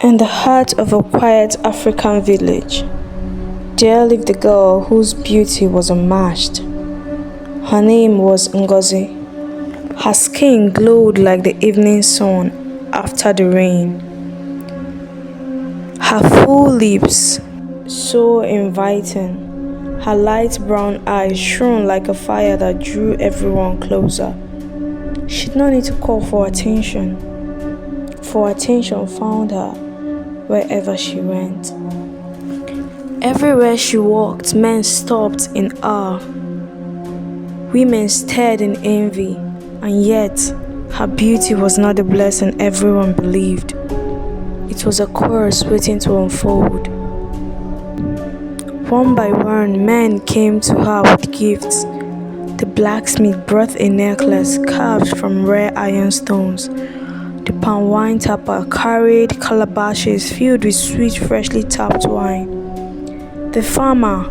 In the heart of a quiet African village, there lived a girl whose beauty was unmatched. Her name was Ngozi. Her skin glowed like the evening sun after the rain. Her full lips, so inviting, her light brown eyes shone like a fire that drew everyone closer. She did not need to call for attention, for attention found her wherever she went. Everywhere she walked, men stopped in awe. Women stared in envy, and yet her beauty was not the blessing everyone believed. It was a curse waiting to unfold. One by one, men came to her with gifts. The blacksmith brought a necklace carved from rare iron stones. The palm wine tapper carried calabashes filled with sweet, freshly tapped wine. The farmer,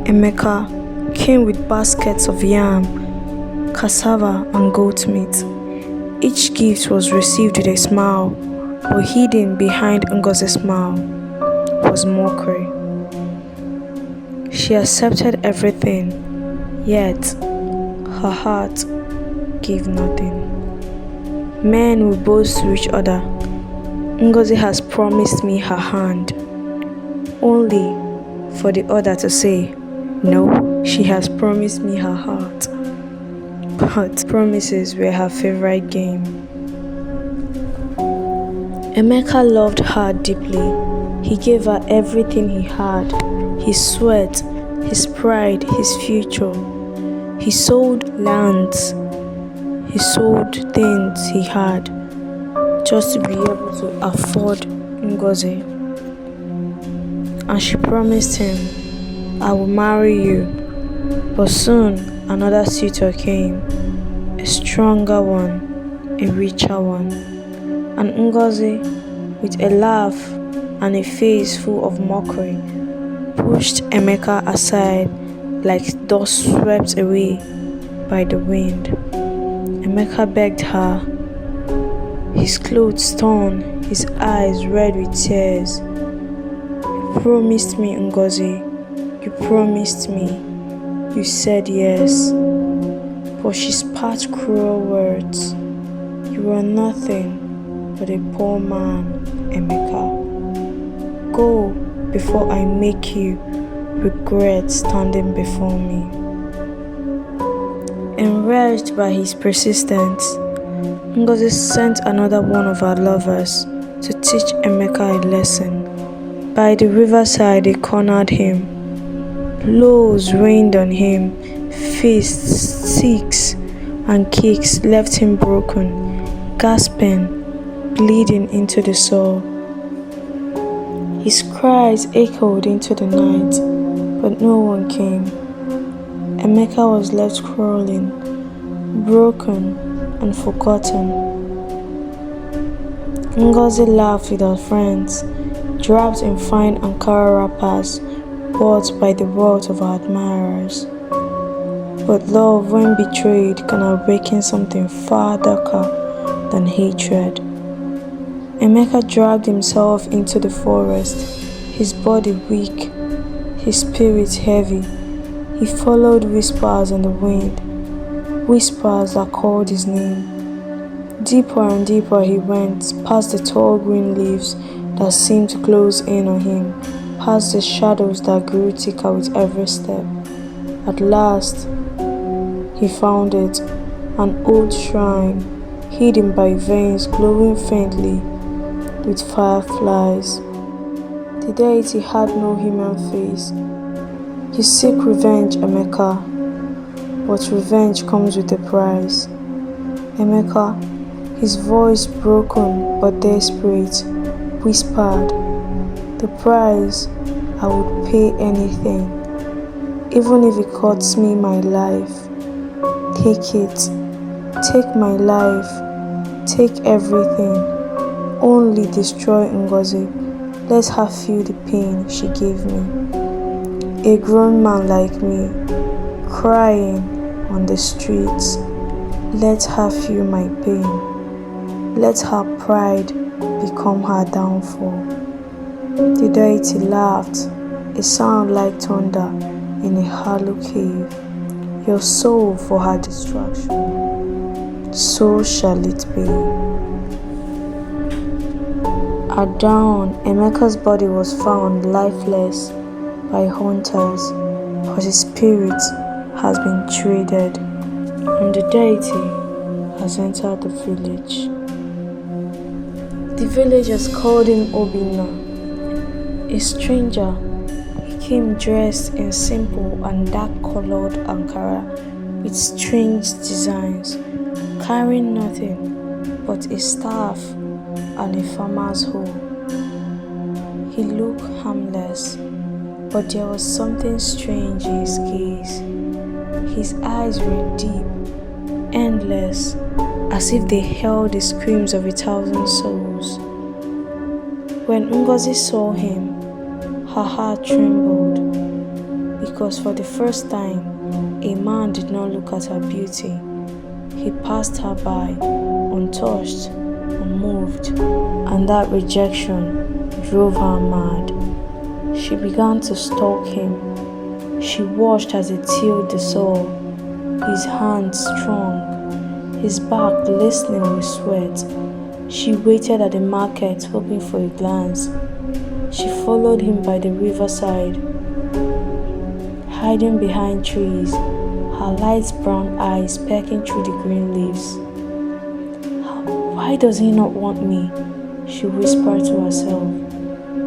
Emeka, came with baskets of yam, cassava, and goat meat. Each gift was received with a smile, but hidden behind Ngozi's smile was mockery. She accepted everything, yet her heart gave nothing. Men will boast to each other, Ngozi has promised me her hand, only for the other to say, no, she has promised me her heart. But promises were her favorite game. Emeka loved her deeply. He gave her everything he had, his sweat, his pride, his future. He sold lands, he sold things he had, just to be able to afford Ngozi. And she promised him, I will marry you. But soon another suitor came, a stronger one, a richer one. And Ngozi, with a laugh and a face full of mockery, pushed Emeka aside like dust swept away by the wind. Emeka begged her, his clothes torn, his eyes red with tears. You promised me, Ngozi, you promised me, you said yes. But she spat cruel words. You are nothing but a poor man, Emeka. Go before I make you regret standing before me. Enraged by his persistence, Ngozi sent another one of her lovers to teach Emeka a lesson. By the riverside they cornered him. Blows rained on him, fists, sticks, and kicks left him broken, gasping, bleeding into the soul. His cries echoed into the night, but no one came. Emeka was left crawling, broken and forgotten. Ngozi laughed with her friends, draped in fine Ankara wrappers bought by the wealth of her admirers. But love, when betrayed, can awaken something far darker than hatred. Emeka dragged himself into the forest, his body weak, his spirit heavy. He followed whispers on the wind, whispers that called his name. Deeper and deeper he went, past the tall green leaves that seemed to close in on him, past the shadows that grew thicker with every step. At last, he found it, an old shrine, hidden by veins glowing faintly with fireflies. The deity had no human face. You seek revenge, Emeka, but revenge comes with a price. Emeka, his voice broken but desperate, whispered, the price, I would pay anything, even if it costs me my life. Take it, take my life, take everything, only destroy Ngozi. Let her feel the pain she gave me. A grown man like me, crying on the streets, let her feel my pain. Let her pride become her downfall. The deity laughed, a sound like thunder in a hollow cave. Your soul for her destruction, so shall it be. At dawn, Emeka's body was found lifeless by hunters, but his spirit has been traded, and the deity has entered the village. The villagers called him Obinna, a stranger. He came dressed in simple and dark-colored Ankara with strange designs, carrying nothing but a staff and a farmer's hoe. He looked harmless, but there was something strange in his gaze. His eyes were deep, endless, as if they held the screams of 1,000 souls. When Ngozi saw him, her heart trembled, because for the first time, a man did not look at her beauty. He passed her by, untouched, unmoved, and that rejection drove her mad. She began to stalk him. She watched as he tilled the soil, his hands strong, his back glistening with sweat. She waited at the market, hoping for a glance. She followed him by the riverside, hiding behind trees, her light brown eyes pecking through the green leaves. Why does he not want me? She whispered to herself.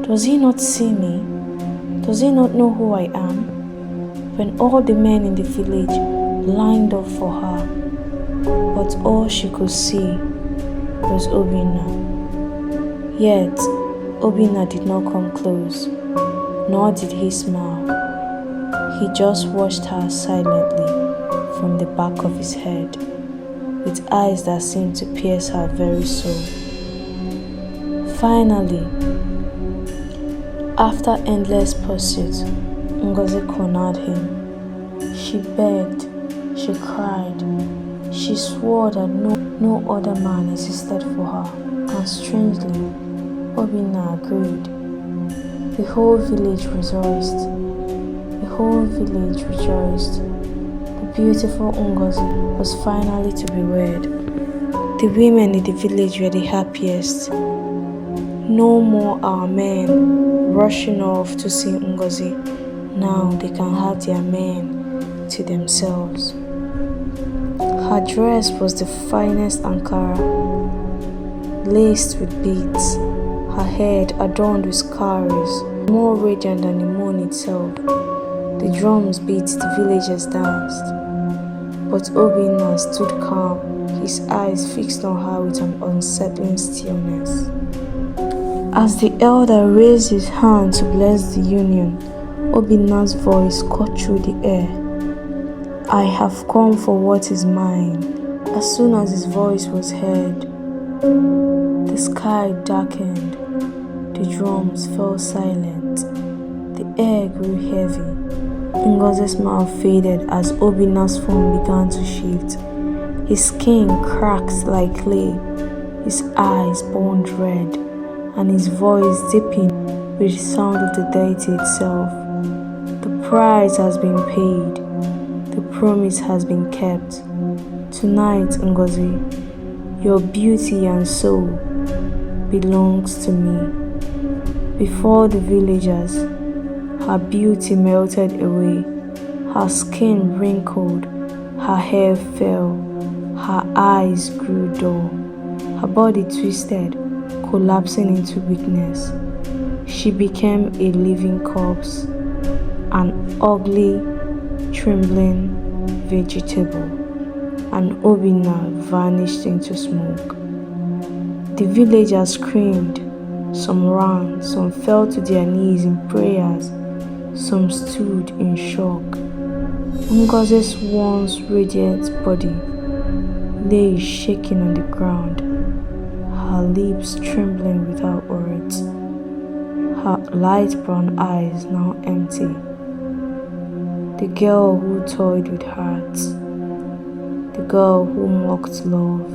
Does he not see me? Does he not know who I am? When all the men in the village lined up for her, but all she could see was Obinna. Yet, Obinna did not come close, nor did he smile. He just watched her silently from the back of his head, with eyes that seemed to pierce her very soul. Finally, after endless pursuit, Ngozi cornered him. She begged, she cried, she swore that no other man existed for her, and strangely, Obinna agreed. The whole village rejoiced. The whole village rejoiced. The beautiful Ngozi was finally to be wed. The women in the village were the happiest. No more our men rushing off to see Ngozi. Now they can have their men to themselves. Her dress was the finest Ankara, laced with beads, her head adorned with cowries, more radiant than the moon itself. The drums beat, the villagers danced. But Obinna stood calm, his eyes fixed on her with an unsettling stillness. As the elder raised his hand to bless the union, Obinna's voice cut through the air. I have come for what is mine. As soon as his voice was heard, the sky darkened, the drums fell silent, the air grew heavy. Ngozi's smile faded as Obinna's form began to shift. His skin cracked like clay, his eyes burned red, and his voice deepened with the sound of the deity itself. The price has been paid. The promise has been kept. Tonight, Ngozi, your beauty and soul belongs to me. Before the villagers, her beauty melted away. Her skin wrinkled, her hair fell, her eyes grew dull, her body twisted, collapsing into weakness. She became a living corpse, an ugly, trembling vegetable, and Obinna vanished into smoke. The villagers screamed. Some ran, some fell to their knees in prayers, some stood in shock. Ngozi's once radiant body lay shaking on the ground, her lips trembling without words, her light brown eyes now empty. The girl who toyed with hearts, the girl who mocked love,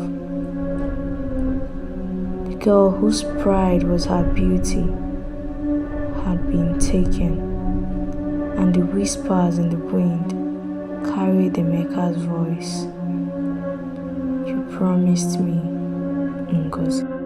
the girl whose pride was her beauty had been taken, and the whispers in the wind carried the maker's voice. You promised me, Ngozi.